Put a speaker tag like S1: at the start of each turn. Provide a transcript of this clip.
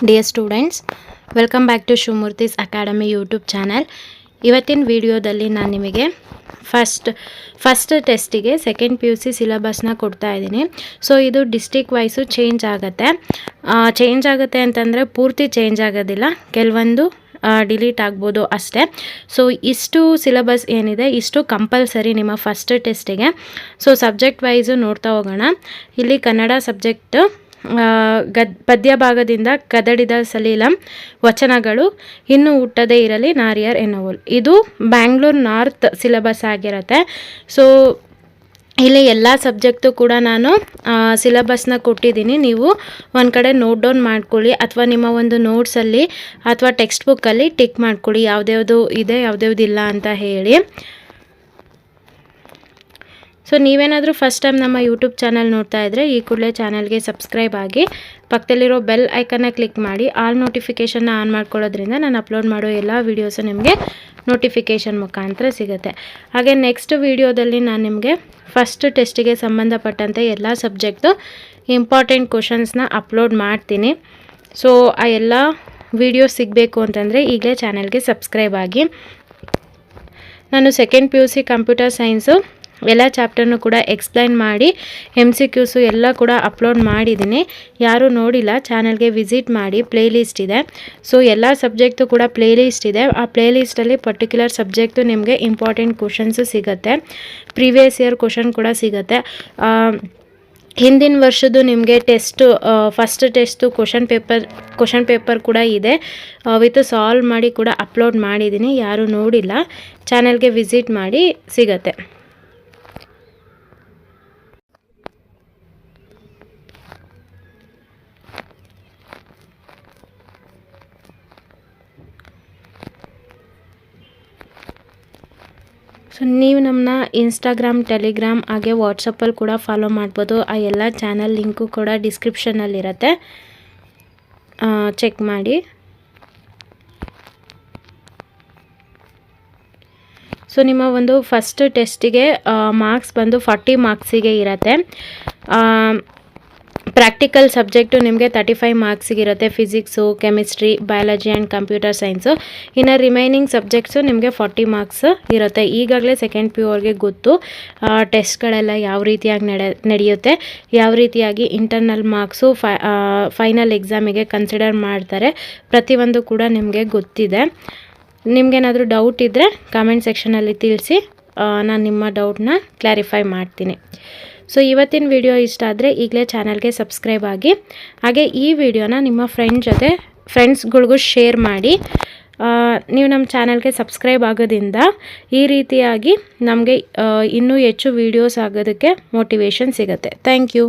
S1: Dear students, welcome back to Shumurthi's Academy YouTube channel. ಇವತ್ತಿನ ವಿಡಿಯೋದಲ್ಲಿ ನಾನು ನಿಮಗೆ ಫಸ್ಟ್ ಟೆಸ್ಟಿಗೆ ಸೆಕೆಂಡ್ PUC ಸಿಲೆಬಸ್ನ ಕೊಡ್ತಾ ಇದ್ದೀನಿ. ಸೊ ಇದು ಡಿಸ್ಟ್ರಿಕ್ಟ್ ವೈಸು ಚೇಂಜ್ ಆಗುತ್ತೆ ಅಂತಂದರೆ ಪೂರ್ತಿ ಚೇಂಜ್ ಆಗೋದಿಲ್ಲ, ಕೆಲವೊಂದು ಡಿಲೀಟ್ ಆಗ್ಬೋದು ಅಷ್ಟೇ. ಸೊ ಇಷ್ಟು ಸಿಲೆಬಸ್ ಏನಿದೆ ಇಷ್ಟು ಕಂಪಲ್ಸರಿ ನಿಮ್ಮ ಫಸ್ಟ್ ಟೆಸ್ಟಿಗೆ. ಸೊ ಸಬ್ಜೆಕ್ಟ್ ವೈಸು ನೋಡ್ತಾ ಹೋಗೋಣ. ಇಲ್ಲಿ ಕನ್ನಡ ಸಬ್ಜೆಕ್ಟ್ ಪದ್ಯ ಭಾಗದಿಂದ ಕದಡಿದ ಸಲೀಲಂ ವಚನಗಳು ಇನ್ನು ಹುಟ್ಟದೇ ಇರಲಿ ನಾರಿಯರ್ ಎನ್ನುವಳು. ಇದು ಬ್ಯಾಂಗ್ಳೂರ್ ನಾರ್ತ್ ಸಿಲೆಬಸ್ ಆಗಿರುತ್ತೆ. ಸೊ ಇಲ್ಲಿ ಎಲ್ಲ ಸಬ್ಜೆಕ್ಟು ಕೂಡ ನಾನು ಸಿಲೆಬಸ್ನ ಕೊಟ್ಟಿದ್ದೀನಿ. ನೀವು ಒಂದು ಕಡೆ ನೋಟ್ ಡೌನ್ ಮಾಡ್ಕೊಳ್ಳಿ, ಅಥವಾ ನಿಮ್ಮ ಒಂದು ನೋಟ್ಸಲ್ಲಿ ಅಥವಾ ಟೆಕ್ಸ್ಟ್ ಬುಕ್ಕಲ್ಲಿ ಟಿಕ್ ಮಾಡ್ಕೊಳ್ಳಿ ಯಾವುದ್ಯಾವುದು ಇದೆ ಯಾವುದ್ಯಾವುದಿಲ್ಲ ಅಂತ ಹೇಳಿ. ಸೊ ನೀವೇನಾದರೂ ಫಸ್ಟ್ ಟೈಮ್ ನಮ್ಮ ಯೂಟ್ಯೂಬ್ ಚಾನಲ್ ನೋಡ್ತಾ ಇದ್ದರೆ ಈ ಕೂಡಲೇ ಚಾನಲ್ಗೆ ಸಬ್ಸ್ಕ್ರೈಬ್ ಆಗಿ ಪಕ್ಕದಲ್ಲಿರೋ ಬೆಲ್ ಐಕನ್ನ ಕ್ಲಿಕ್ ಮಾಡಿ ಆಲ್ ನೋಟಿಫಿಕೇಷನ್ನ ಆನ್ ಮಾಡ್ಕೊಳ್ಳೋದ್ರಿಂದ ನಾನು ಅಪ್ಲೋಡ್ ಮಾಡೋ ಎಲ್ಲ ವೀಡಿಯೋಸು ನಿಮಗೆ ನೋಟಿಫಿಕೇಷನ್ ಮುಖಾಂತರ ಸಿಗುತ್ತೆ. ಹಾಗೆ ನೆಕ್ಸ್ಟ್ ವೀಡಿಯೋದಲ್ಲಿ ನಾನು ನಿಮಗೆ ಫಸ್ಟ್ ಟೆಸ್ಟಿಗೆ ಸಂಬಂಧಪಟ್ಟಂತೆ ಎಲ್ಲ ಸಬ್ಜೆಕ್ಟು ಇಂಪಾರ್ಟೆಂಟ್ ಕ್ವಶನ್ಸ್ನ ಅಪ್ಲೋಡ್ ಮಾಡ್ತೀನಿ. ಸೊ ಆ ಎಲ್ಲ ವೀಡಿಯೋ ಸಿಗಬೇಕು ಅಂತಂದರೆ ಈಗಲೇ ಚಾನಲ್ಗೆ ಸಬ್ಸ್ಕ್ರೈಬ್ ಆಗಿ. ನಾನು ಸೆಕೆಂಡ್ PUC ಕಂಪ್ಯೂಟರ್ ಸೈನ್ಸು ಎಲ್ಲ ಚಾಪ್ಟರ್ನು ಕೂಡ ಎಕ್ಸ್ಪ್ಲೈನ್ ಮಾಡಿ MCQs ಎಲ್ಲ ಕೂಡ ಅಪ್ಲೋಡ್ ಮಾಡಿದ್ದೀನಿ. ಯಾರೂ ನೋಡಿಲ್ಲ ಚಾನಲ್ಗೆ ವಿಸಿಟ್ ಮಾಡಿ, ಪ್ಲೇಲಿಸ್ಟ್ ಇದೆ. ಸೊ ಎಲ್ಲ ಸಬ್ಜೆಕ್ಟು ಕೂಡ ಪ್ಲೇಲಿಸ್ಟ್ ಇದೆ. ಆ ಪ್ಲೇಲಿಸ್ಟಲ್ಲಿ ಪರ್ಟಿಕ್ಯುಲರ್ ಸಬ್ಜೆಕ್ಟು ನಿಮಗೆ ಇಂಪಾರ್ಟೆಂಟ್ ಕ್ವಶನ್ಸು ಸಿಗುತ್ತೆ, ಪ್ರೀವಿಯಸ್ ಇಯರ್ ಕ್ವಶನ್ ಕೂಡ ಸಿಗುತ್ತೆ. ಹಿಂದಿನ ವರ್ಷದ್ದು ನಿಮಗೆ ಫಸ್ಟ್ ಟೆಸ್ಟು ಕ್ವಶನ್ ಪೇಪರ್ ಕೂಡ ಇದೆ, ವಿತ್ ಸಾಲ್ವ್ ಮಾಡಿ ಕೂಡ ಅಪ್ಲೋಡ್ ಮಾಡಿದ್ದೀನಿ. ಯಾರೂ ನೋಡಿಲ್ಲ ಚಾನಲ್ಗೆ ವಿಸಿಟ್ ಮಾಡಿ, ಸಿಗತ್ತೆ. ಸೊ ನೀವು ನಮ್ಮನ್ನ ಇನ್ಸ್ಟಾಗ್ರಾಮ್, ಟೆಲಿಗ್ರಾಮ್ ಹಾಗೆ ವಾಟ್ಸಪ್ಪಲ್ಲಿ ಕೂಡ ಫಾಲೋ ಮಾಡ್ಬೋದು. ಆ ಎಲ್ಲ ಚಾನಲ್ ಲಿಂಕು ಕೂಡ ಡಿಸ್ಕ್ರಿಪ್ಷನಲ್ಲಿರುತ್ತೆ, ಚೆಕ್ ಮಾಡಿ. ಸೊ ನಿಮ್ಮ ಒಂದು ಫಸ್ಟ್ ಟೆಸ್ಟಿಗೆ ಮಾರ್ಕ್ಸ್ ಬಂದು 40 ಮಾರ್ಕ್ಸಿಗೆ ಇರುತ್ತೆ. ಪ್ರಾಕ್ಟಿಕಲ್ ಸಬ್ಜೆಕ್ಟು ನಿಮಗೆ 35 ಮಾರ್ಕ್ಸಿಗೆ ಇರುತ್ತೆ, physics, chemistry, biology and computer science. ಇನ್ನು ರಿಮೈನಿಂಗ್ ಸಬ್ಜೆಕ್ಟ್ಸು ನಿಮಗೆ 40 ಮಾರ್ಕ್ಸ್ ಇರುತ್ತೆ. ಈಗಾಗಲೇ ಸೆಕೆಂಡ್ PU ಅವ್ರಿಗೆ ಗೊತ್ತು ಟೆಸ್ಟ್ಗಳೆಲ್ಲ ಯಾವ ರೀತಿಯಾಗಿ ನಡೆಯುತ್ತೆ, ಯಾವ ರೀತಿಯಾಗಿ ಇಂಟರ್ನಲ್ ಮಾರ್ಕ್ಸು ಫೈನಲ್ ಎಕ್ಸಾಮಿಗೆ ಕನ್ಸಿಡರ್ ಮಾಡ್ತಾರೆ, ಪ್ರತಿಯೊಂದು ಕೂಡ ನಿಮಗೆ ಗೊತ್ತಿದೆ. ನಿಮಗೇನಾದರೂ ಡೌಟ್ ಇದ್ದರೆ ಕಾಮೆಂಟ್ ಸೆಕ್ಷನಲ್ಲಿ ತಿಳಿಸಿ, ನಾನು ನಿಮ್ಮ ಡೌಟ್ನ ಕ್ಲಾರಿಫೈ ಮಾಡ್ತೀನಿ. ಸೊ ಇವತ್ತಿನ ವಿಡಿಯೋ ಇಷ್ಟ ಆದರೆ ಈಗಲೇ ಚಾನಲ್ಗೆ ಸಬ್ಸ್ಕ್ರೈಬ್ ಆಗಿ. ಹಾಗೆ ಈ ವಿಡಿಯೋನ ನಿಮ್ಮ ಫ್ರೆಂಡ್ಸ್ಗಳಿಗೂ ಶೇರ್ ಮಾಡಿ. ನೀವು ನಮ್ಮ ಚಾನಲ್ಗೆ ಸಬ್ಸ್ಕ್ರೈಬ್ ಆಗೋದ್ರಿಂದ ಈ ರೀತಿಯಾಗಿ ನಮಗೆ ಇನ್ನೂ ಹೆಚ್ಚು ವೀಡಿಯೋಸ್ ಆಗೋದಕ್ಕೆ ಮೋಟಿವೇಶನ್ ಸಿಗುತ್ತೆ. Thank you.